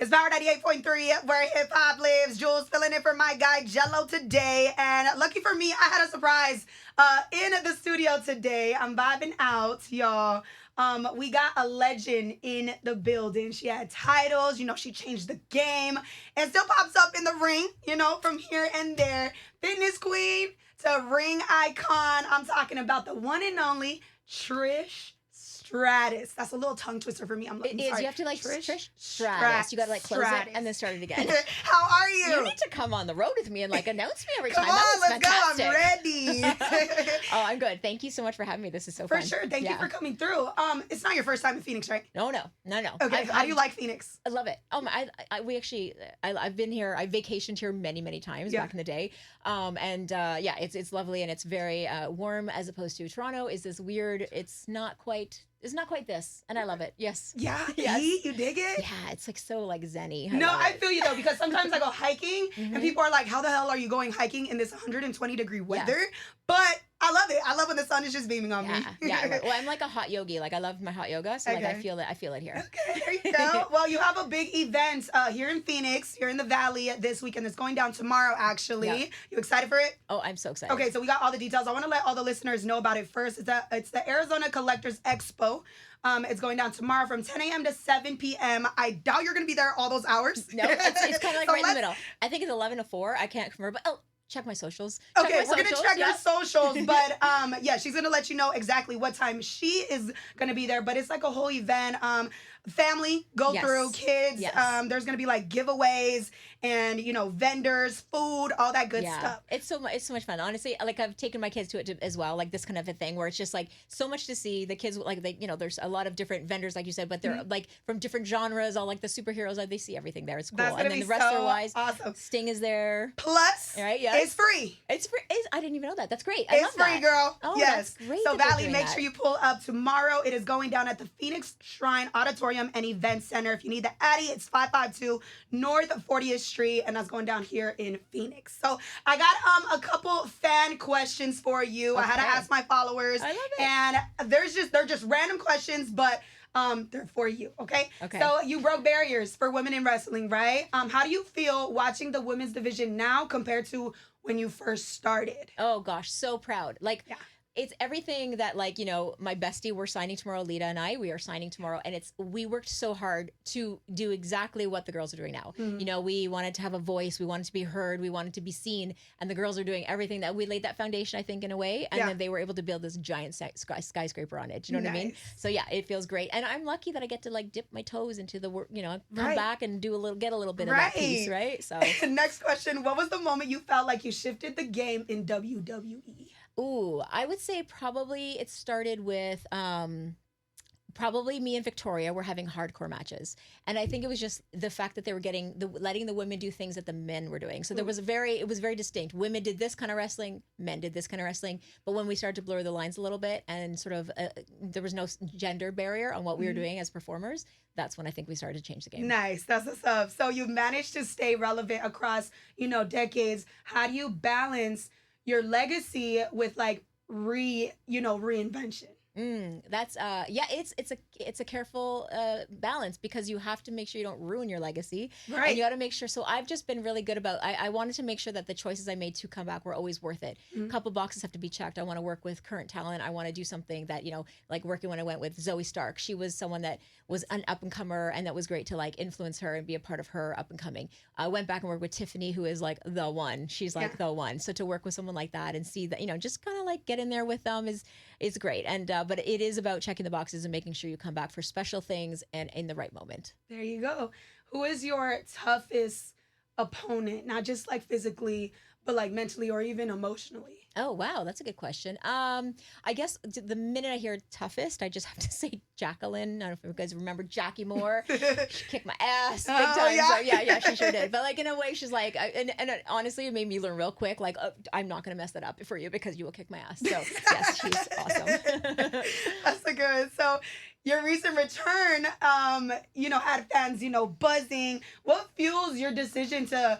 It's Power 98.3, where hip hop lives. Jules filling in for my guy Jello today. And lucky for me, I had a surprise in the studio today. I'm vibing out, y'all. We got a legend in the building. She had titles, she changed the game and still pops up in the ring, from here and there. Fitness queen to ring icon. I'm talking about the one and only Trish Stratus. That's a little tongue twister for me. I'm It is. sorry. You have to Trish Stratus. You got to close Stratus. it and then start it again. How are you? You need to come on the road with me and announce me every Come time. on, let's fantastic. go. I'm ready. Oh, I'm good. Thank you so much for having me. This is so For fun. sure. Thank you for coming through. It's not your first time in Phoenix, right? No. Okay. How do you like Phoenix? I love it. I've been here. I vacationed here many times back in the day. It's lovely and it's very warm as opposed to Toronto. Is this weird? It's not quite this, and I love it. Yes. Yeah. Yes. You dig it? Yeah. It's so zen-y. I feel you though, because sometimes I go hiking and people are like, "How the hell are you going hiking in this 120-degree weather?" But I love it. I love when the sun is just beaming on me. Yeah. Well, I'm like a hot yogi. I love my hot yoga, so I feel it here. Okay, there you go. Well, you have a big event here in Phoenix, here in the Valley this weekend. It's going down tomorrow, actually. Yeah. You excited for it? Oh, I'm so excited. Okay, so we got all the details. I want to let all the listeners know about it first. It's the Arizona Collectors Expo. It's going down tomorrow from 10 a.m. to 7 p.m. I doubt you're going to be there all those hours. No, it's kind of like right in the middle. I think it's 11 to 4. I can't remember, but check my socials. Okay, we're going to check your socials, but she's going to let you know exactly what time she is going to be there, but it's like a whole event. Family go through, kids. Yes. There's going to be like giveaways and, vendors, food, all that good stuff. It's so much fun. Honestly, I've taken my kids to it as well, like this kind of a thing where it's just so much to see. The kids, there's a lot of different vendors, like you said, but they're from different genres, all like the superheroes, they see everything there. It's cool. And then the wrestler-wise, awesome. Sting is there. Plus, right? Yes. It's free. It's free. I didn't even know that. That's great. It's free, girl. Oh, yes. That's great. So Valley, make sure you pull up tomorrow. It is going down at the Phoenix Shrine Auditorium and Event Center. If you need the Addy, it's 552 North 40th Street, and that's going down here in Phoenix. So I got a couple fan questions for you. Okay. I had to ask my followers. I love it. And they're just random questions, but they're for you, okay? Okay. So you broke barriers for women in wrestling, right? How do you feel watching the women's division now compared to when you first started? Oh gosh, so proud. It's everything that my bestie, we're signing tomorrow, Lita and we are signing tomorrow, and we worked so hard to do exactly what the girls are doing now. Mm-hmm. We wanted to have a voice, we wanted to be heard, we wanted to be seen, and the girls are doing everything that we laid that foundation, I think, in a way, and then they were able to build this giant skyscraper on it. Do you know what I mean? So yeah, it feels great, and I'm lucky that I get to dip my toes into the work, come back and get a little bit of that piece, right? So next question: what was the moment you felt like you shifted the game in WWE? Ooh, I would say probably it started with probably me and Victoria were having hardcore matches, and I think it was just the fact that they were letting the women do things that the men were doing. So it was very distinct. Women did this kind of wrestling, men did this kind of wrestling. But when we started to blur the lines a little bit, and sort of there was no gender barrier on what we were doing as performers, that's when I think we started to change the game. Nice, that's what's up. So you've managed to stay relevant across decades. How do you balance your legacy with reinvention? That's it's a careful balance, because you have to make sure you don't ruin your legacy, right? And you got to make sure. So I've just been really good about. I wanted to make sure that the choices I made to come back were always worth it. A couple boxes have to be checked. I want to work with current talent. I want to do something that like working when I went with Zoe Stark. She was someone that was an up and comer, and that was great to influence her and be a part of her up and coming. I went back and worked with Tiffany, who is like the one. She's like the one. So to work with someone like that and see that just kind of get in there with them is great. And but it is about checking the boxes and making sure you come back for special things and in the right moment. There you go. Who is your toughest opponent? Not just physically, but mentally or even emotionally? Oh, wow. That's a good question. I guess the minute I hear toughest, I just have to say Jacqueline. I don't know if you guys remember Jackie Moore. She kicked my ass big time. Yeah. So yeah, she sure did. But in a way, she's and honestly, it made me learn real quick. I'm not going to mess that up for you because you will kick my ass. So yes, she's awesome. That's a good. So your recent return, had fans, buzzing. What fuels your decision to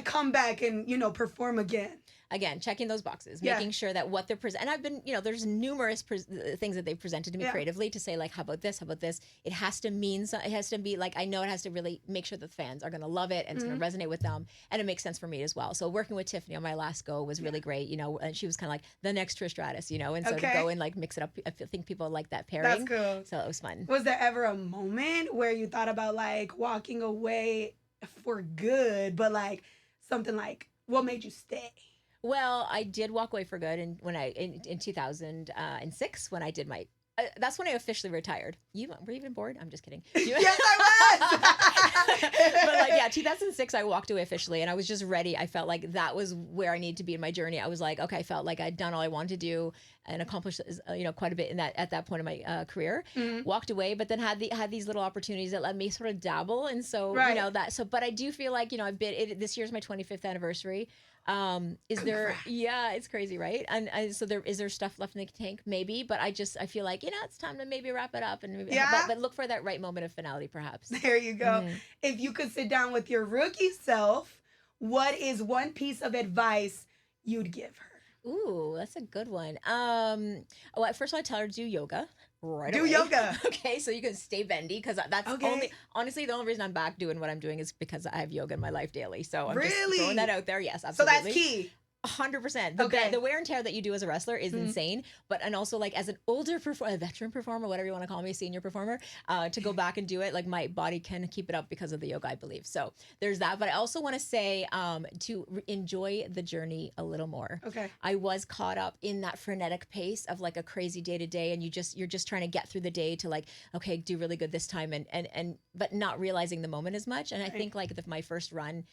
come back and, perform again? again, checking those boxes, Yeah. making sure that what they're presenting. And I've been, there's numerous things that they've presented to me creatively to say like, how about this? How about this? It has to mean it has to be like, I know it has to really make sure that the fans are going to love it and it's going to resonate with them, and it makes sense for me as well. So working with Tiffany on my last go was really great, and she was kind of like the next Trish Stratus, and so to go and like mix it up, I think people like that pairing. That's cool. So it was fun. Was there ever a moment where you thought about like walking away for good, but like something like, what made you stay? Well, I did walk away for good, and when in 2006 when I did my. That's when I officially retired. Were you even bored? I'm just kidding. Yes, I was. But like, yeah, 2006, I walked away officially, and I was just ready. I felt like that was where I needed to be in my journey. I was like, okay, I felt like I'd done all I wanted to do and accomplished, quite a bit at that point in my career. Walked away, but then had these little opportunities that let me sort of dabble, and so but I do feel like this year's my 25th anniversary. It's crazy, right? And so is there stuff left in the tank? Maybe, but I feel like, it's time to maybe wrap it up and but look for that right moment of finality, perhaps. There you go. If you could sit down with your rookie self, what is one piece of advice you'd give her? Ooh, that's a good one. Well, first of all, I tell her to do yoga. Right away. Yoga. Okay, so you can stay bendy, because that's honestly the only reason I'm back doing what I'm doing is because I have yoga in my life daily. So I'm just throwing that out there. Yes, absolutely. So that's key. 100%. The wear and tear that you do as a wrestler is insane, and also like as an older a veteran performer, whatever you want to call me, a senior performer, to go back and do it, like my body can keep it up because of the yoga, I believe. So there's that. But I also want to say to enjoy the journey a little more. Okay. I was caught up in that frenetic pace of like a crazy day to day, and you're just trying to get through the day to like, okay, do really good this time, and but not realizing the moment as much. And I think like my first run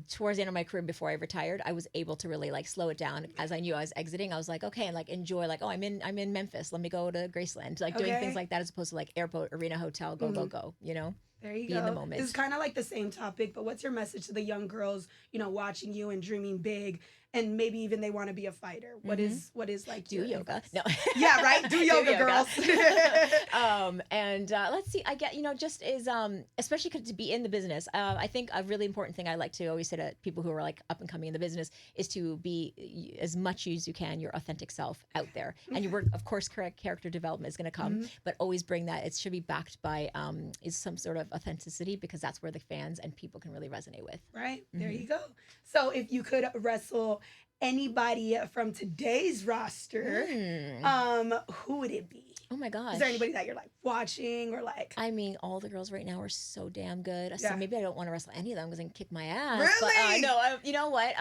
towards the end of my career before I retired, I was able to really like slow it down as I knew I was exiting. I was like, okay, and like enjoy, like, oh, I'm in Memphis, let me go to Graceland, like doing things like that as opposed to like airport, arena, hotel, go. There you be go. in the moment. It's kind of like the same topic, but what's your message to the young girls, watching you and dreaming big, and maybe even they want to be a fighter? What is like do yoga? Advice? No. Yeah, right. Do yoga, girls. And let's see. I get just is especially to be in the business. I think a really important thing I like to always say to people who are like up and coming in the business is to be as much as you can your authentic self out there. And your work, of course, correct character development is going to come, but always bring that. It should be backed by is some sort of authenticity, because that's where the fans and people can really resonate with. Right. There you go. So if you could wrestle anybody from today's roster, who would it be? Oh my gosh. Is there anybody that you're like watching or like? I mean, all the girls right now are so damn good. So maybe I don't want to wrestle any of them because they can kick my ass. Really? But, no, you know what?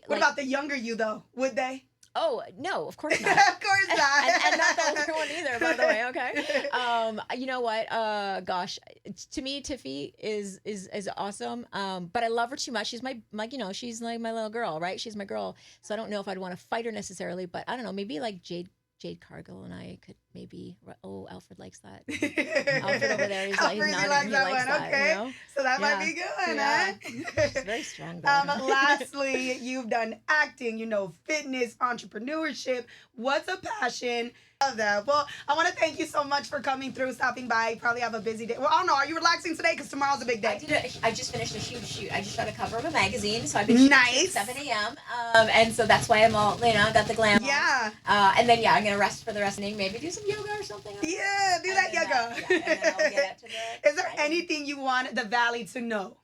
What about the younger you though? Would they? Oh, no, of course not. Of course not. and not the older one either, by the way, okay? You know what? Gosh, to me, Tiffy is awesome. But I love her too much. She's she's like my little girl, right? She's my girl. So I don't know if I'd want to fight her necessarily, but I don't know, maybe like Jade Cargill and I could maybe. Oh, Alfred likes that. Alfred over there, he's nodding. He likes that. Okay, so that might be good, huh? She's very strong. Though. Lastly, you've done acting, fitness, entrepreneurship. What's a passion? Love that. Well, I want to thank you so much for coming through, stopping by. You probably have a busy day. Well, I don't know. Are you relaxing today? Because tomorrow's a big day. I just finished a huge shoot. I just shot a cover of a magazine, so I've been shooting at 7 a.m. And so that's why I'm all, got the glam. Yeah. And then I'm gonna rest for the rest of the day. Maybe do some yoga or something. Yeah, do that yoga. And then I'll get up to the. Is there anything you want the Valley to know?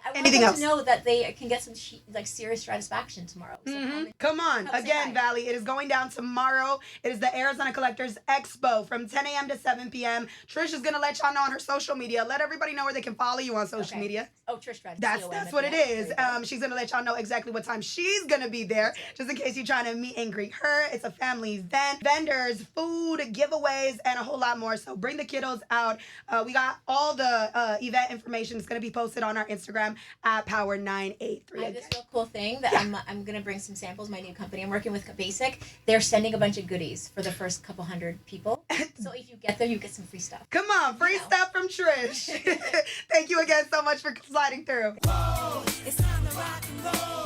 I want them to know that they can get some serious satisfaction tomorrow. So Come on. Again, Valley, it is going down tomorrow. It is the Arizona Collectors Expo from 10 a.m. to 7 p.m. Trish is going to let y'all know on her social media. Let everybody know where they can follow you on social media. Oh, Trish Stratus. That's what it is. She's going to let y'all know exactly what time she's going to be there, just in case you're trying to meet and greet her. It's a family event. Vendors, food, giveaways, and a whole lot more. So bring the kiddos out. We got all the event information. It's going to be posted on our Instagram at Power983. I have this real cool thing that I'm going to bring some samples. My new company I'm working with, Basic, they're sending a bunch of goodies for the first couple hundred people. So if you get there, you get some free stuff. Come on, free stuff from Trish. Thank you again so much for sliding through. Whoa, it's time to rock and roll.